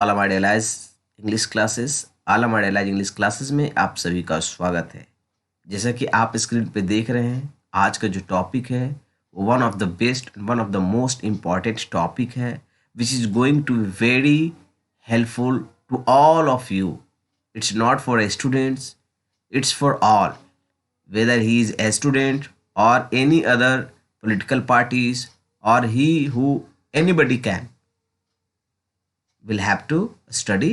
आलम English classes में आप सभी का स्वागत है। जैसा कि आप स्क्रीन पे देख रहे हैं, आज का जो टॉपिक है वो one of the best, one of the most important topic है which is going to be very helpful to all of you. It's not for students, it's for all, whether he is a student or any other political parties, or he who anybody will have to study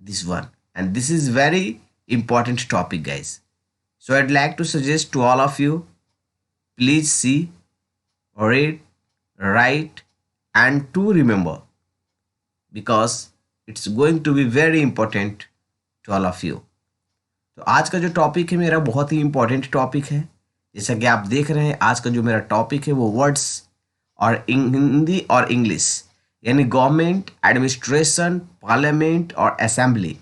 this one, and this is very important topic, guys. So I'd like to suggest to all of you, please see, read, write, and to remember, because it's going to be very important to all of you. तो आज का जो topic है मेरा बहुत ही important topic है। जैसा कि आप देख रहे हैं, आज का जो मेरा टॉपिक है वो वर्ड्स और हिंदी और इंग्लिश, यानी गवर्नमेंट, एडमिनिस्ट्रेशन, पार्लियामेंट और असेंबली,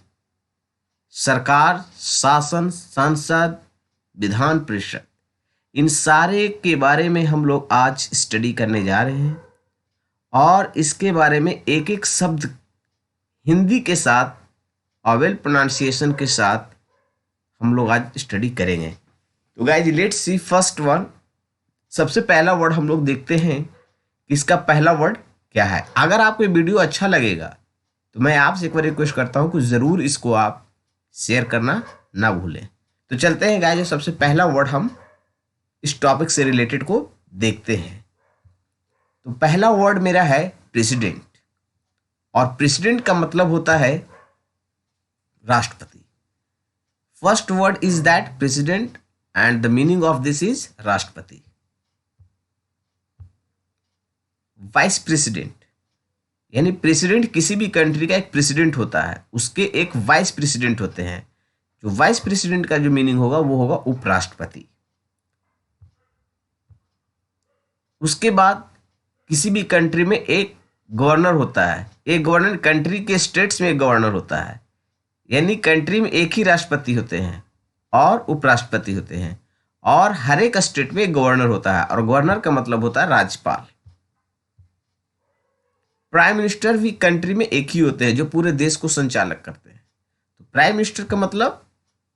सरकार, शासन, संसद, विधान परिषद, इन सारे के बारे में हम लोग आज स्टडी करने जा रहे हैं। और इसके बारे में एक एक शब्द हिंदी के साथ और वेल प्रोनाउंसिएशन के साथ हम लोग आज स्टडी करेंगे। तो guys let's see first one. सबसे पहला वर्ड हम लोग देखते हैं कि इसका पहला वर्ड क्या है। अगर आपको ये वीडियो अच्छा लगेगा तो मैं आपसे एक बार रिक्वेस्ट करता हूँ कि ज़रूर इसको आप शेयर करना ना भूलें। तो चलते हैं गाइज, सबसे पहला वर्ड हम इस टॉपिक से रिलेटेड को देखते हैं। तो पहला वर्ड मेरा है प्रेसिडेंट, और प्रेसिडेंट का मतलब होता है राष्ट्रपति। First word is that president, and the meaning of this is राष्ट्रपति। वाइस प्रेसिडेंट, यानी प्रेसिडेंट किसी भी कंट्री का एक प्रेसिडेंट होता है, उसके एक वाइस प्रेसिडेंट होते हैं। जो वाइस प्रेसिडेंट का जो मीनिंग होगा वो होगा उपराष्ट्रपति। उसके बाद किसी भी कंट्री में एक गवर्नर होता है। एक गवर्नर कंट्री के स्टेट्स में एक गवर्नर होता है, यानी कंट्री में एक ही राष्ट्रपति होते हैं और उपराष्ट्रपति होते हैं, और हर एक स्टेट में एक गवर्नर होता है, और गवर्नर का मतलब होता है राज्यपाल। प्राइम मिनिस्टर भी कंट्री में एक ही होते हैं जो पूरे देश को संचालक करते हैं। तो प्राइम मिनिस्टर का मतलब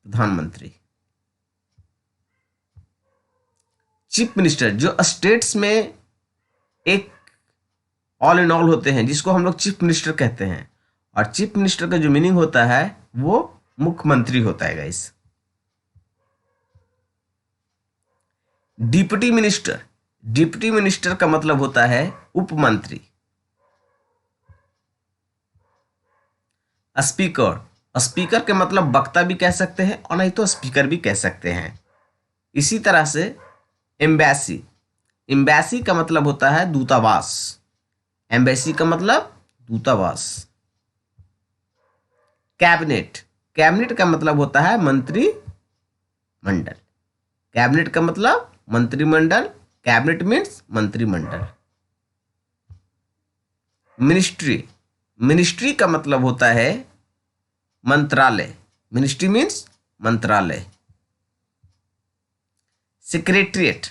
प्रधानमंत्री। चीफ मिनिस्टर जो स्टेट्स में एक ऑल इन ऑल होते हैं, जिसको हम लोग चीफ मिनिस्टर कहते हैं, और चीफ मिनिस्टर का जो मीनिंग होता है वो मुख्यमंत्री होता है guys. Deputy minister, deputy minister का मतलब होता है उपमंत्री। स्पीकर, स्पीकर के मतलब वक्ता भी कह सकते हैं और नहीं तो स्पीकर भी कह सकते हैं। इसी तरह से एम्बेसी, एम्बेसी का मतलब होता है दूतावास। एम्बेसी का मतलब दूतावास। कैबिनेट, कैबिनेट का मतलब होता है मंत्रिमंडल। कैबिनेट का मतलब मंत्रिमंडल, कैबिनेट मीन्स मंत्रिमंडल। मिनिस्ट्री, मिनिस्ट्री का मतलब होता है मंत्रालय। मिनिस्ट्री मीन्स मंत्रालय। सेक्रेटरिएट,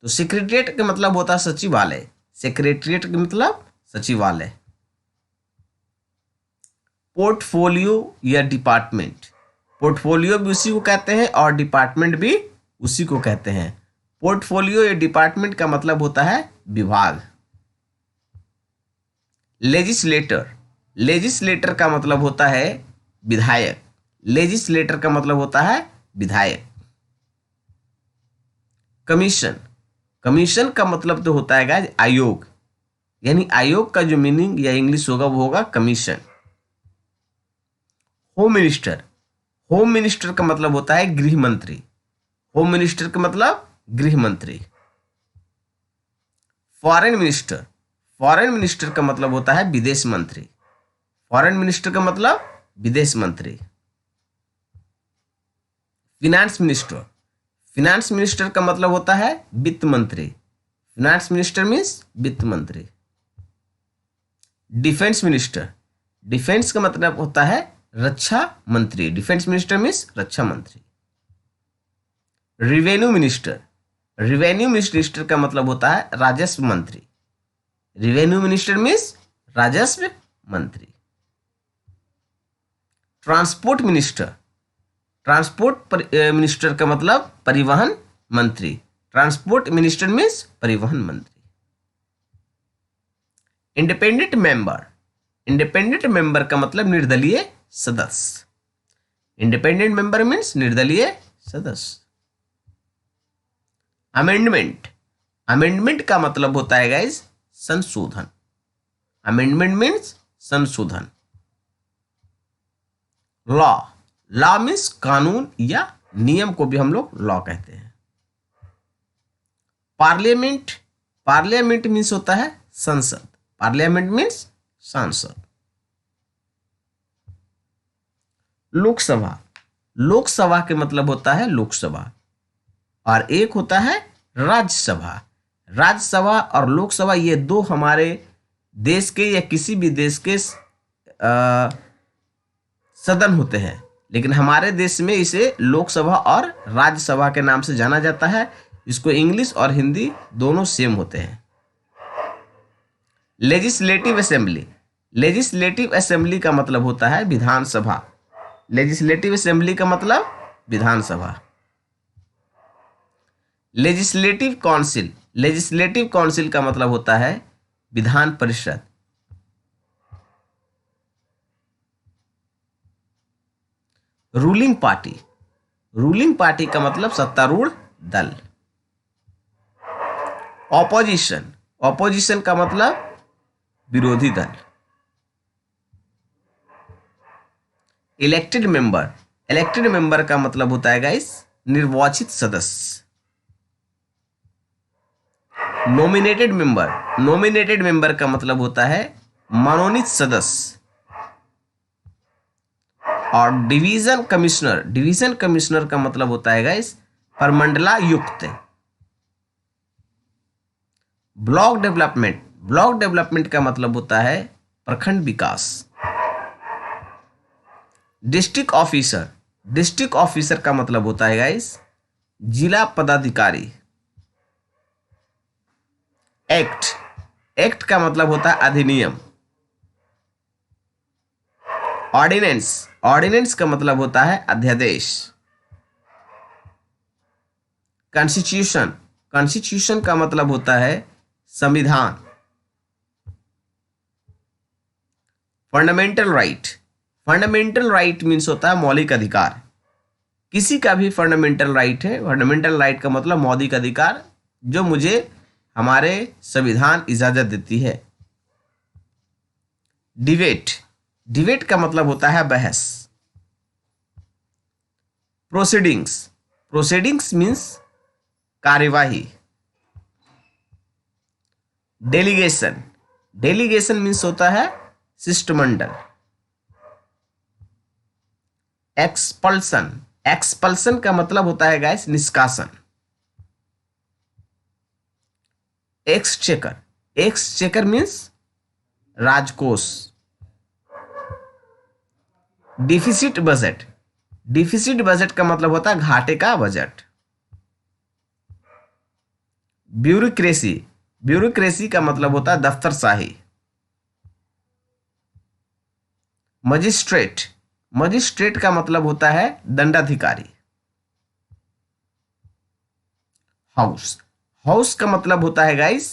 तो सेक्रेटरिएट का मतलब होता है सचिवालय। सेक्रेटरिएट का मतलब सचिवालय। पोर्टफोलियो या डिपार्टमेंट, पोर्टफोलियो भी उसी को कहते हैं और डिपार्टमेंट भी उसी को कहते हैं। पोर्टफोलियो या डिपार्टमेंट का मतलब होता है विभाग। लेजिस्लेटर, लेजिस्लेटर का मतलब होता है विधायक। लेजिस्लेटर का मतलब होता है विधायक। कमीशन, कमीशन का मतलब तो होता है गाइस आयोग, यानी आयोग का जो मीनिंग या इंग्लिश होगा वो होगा commission. Home minister, home minister का मतलब होता है गृह मंत्री। होम मिनिस्टर का मतलब गृह मंत्री। फॉरेन मिनिस्टर, फॉरेन मिनिस्टर का मतलब होता है विदेश मंत्री। फॉरेन मिनिस्टर का मतलब विदेश मंत्री। फिनांस मिनिस्टर, फिनांस मिनिस्टर का मतलब होता है वित्त मंत्री। फिनांस मिनिस्टर मीन्स वित्त मंत्री। डिफेंस मिनिस्टर, डिफेंस का मतलब होता है रक्षा मंत्री। डिफेंस मिनिस्टर मीन्स रक्षा मंत्री। रिवेन्यू मिनिस्टर, रिवेन्यू मिनिस्टर का मतलब होता है राजस्व मंत्री। रिवेन्यू मिनिस्टर मीन्स राजस्व मंत्री। ट्रांसपोर्ट मिनिस्टर, ट्रांसपोर्ट मिनिस्टर का मतलब परिवहन मंत्री, ट्रांसपोर्ट मिनिस्टर मीन्स परिवहन मंत्री। इंडिपेंडेंट मेंबर, इंडिपेंडेंट मेंबर का मतलब निर्दलीय सदस्य, इंडिपेंडेंट मेंबर मीन्स निर्दलीय सदस्य। अमेंडमेंट, अमेंडमेंट का मतलब होता है गाइस संशोधन, अमेंडमेंट मीन्स संशोधन। लॉ, लॉ मीन्स कानून या नियम को भी हम लोग लॉ कहते हैं। पार्लियामेंट, पार्लियामेंट मीन्स होता है संसद, पार्लियामेंट मीन्स सांसद। लोकसभा, लोकसभा के मतलब होता है लोकसभा, और एक होता है राज्यसभा। राज्यसभा और लोकसभा ये दो हमारे देश के या किसी भी देश के सदन होते हैं, लेकिन हमारे देश में इसे लोकसभा और राज्यसभा के नाम से जाना जाता है। इसको इंग्लिश और हिंदी दोनों सेम होते हैं। लेजिस्लेटिव असेंबली, लेजिस्लेटिव असेंबली का मतलब होता है विधानसभा, लेजिस्लेटिव असेंबली का मतलब विधानसभा। लेजिस्लेटिव काउंसिल, लेजिस्लेटिव काउंसिल का मतलब होता है Vidhan Parishad. Ruling party, ruling party का मतलब सत्तारूढ़ दल। ऑपोजिशन, ऑपोजिशन का मतलब विरोधी दल। इलेक्टेड मेंबर, इलेक्टेड मेंबर का मतलब होता है गाइस निर्वाचित सदस्य। नॉमिनेटेड मेंबर, नॉमिनेटेड मेंबर का मतलब होता है मनोनीत सदस्य। और डिवीजन कमिश्नर, डिवीजन कमिश्नर का मतलब होता है गाइस प्रमंडलायुक्त। ब्लॉक डेवलपमेंट, ब्लॉक डेवलपमेंट का मतलब होता है प्रखंड विकास। डिस्ट्रिक्ट ऑफिसर, डिस्ट्रिक्ट ऑफिसर का मतलब होता है गाइस जिला पदाधिकारी। एक्ट, एक्ट का मतलब होता है अधिनियम। ऑर्डिनेंस, ऑर्डिनेंस का मतलब होता है अध्यादेश। कॉन्स्टिट्यूशन, कॉन्स्टिट्यूशन का मतलब होता है संविधान। Fundamental right, fundamental right means होता है मौलिक अधिकार। किसी का भी फंडामेंटल राइट है, फंडामेंटल राइट का मतलब मौलिक अधिकार जो मुझे हमारे संविधान इजाजत देती है। डिबेट, डिबेट का मतलब होता है बहस। प्रोसीडिंग्स, प्रोसीडिंग्स मीन्स कार्यवाही। डेलीगेशन, डेलीगेशन मीन्स होता है शिष्टमंडल। एक्सपल्सन, एक्सपल्सन का मतलब होता है गाइस निष्कासन। एक्सचेकर, एक्सचेकर मीन्स राजकोष। डिफिसिट बजट, डिफिसिट बजट का मतलब होता है घाटे का बजट। ब्यूरोक्रेसी, ब्यूरोक्रेसी का मतलब होता है दफ्तरशाही। मजिस्ट्रेट, मजिस्ट्रेट का मतलब होता है दंडाधिकारी। हाउस, हाउस का मतलब होता है गाइस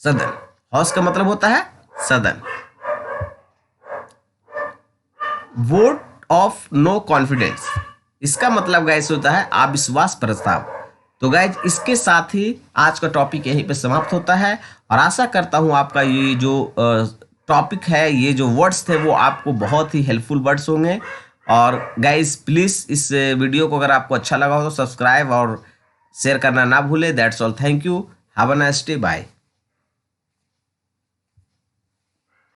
सदन, हाउस का मतलब होता है सदन। वोट ऑफ नो कॉन्फिडेंस, इसका मतलब गाइस होता है अविश्वास प्रस्ताव। तो गाइस इसके साथ ही आज का टॉपिक यहीं पे समाप्त होता है, और आशा करता हूं आपका ये जो टॉपिक है, ये जो वर्ड्स थे वो आपको बहुत ही हेल्पफुल वर्ड्स होंगे। और गाइस प्लीज़ इस वीडियो को अगर आपको अच्छा लगा हो तो सब्सक्राइब और शेयर करना ना भूलें। That's all, thank you, have a nice day, bye.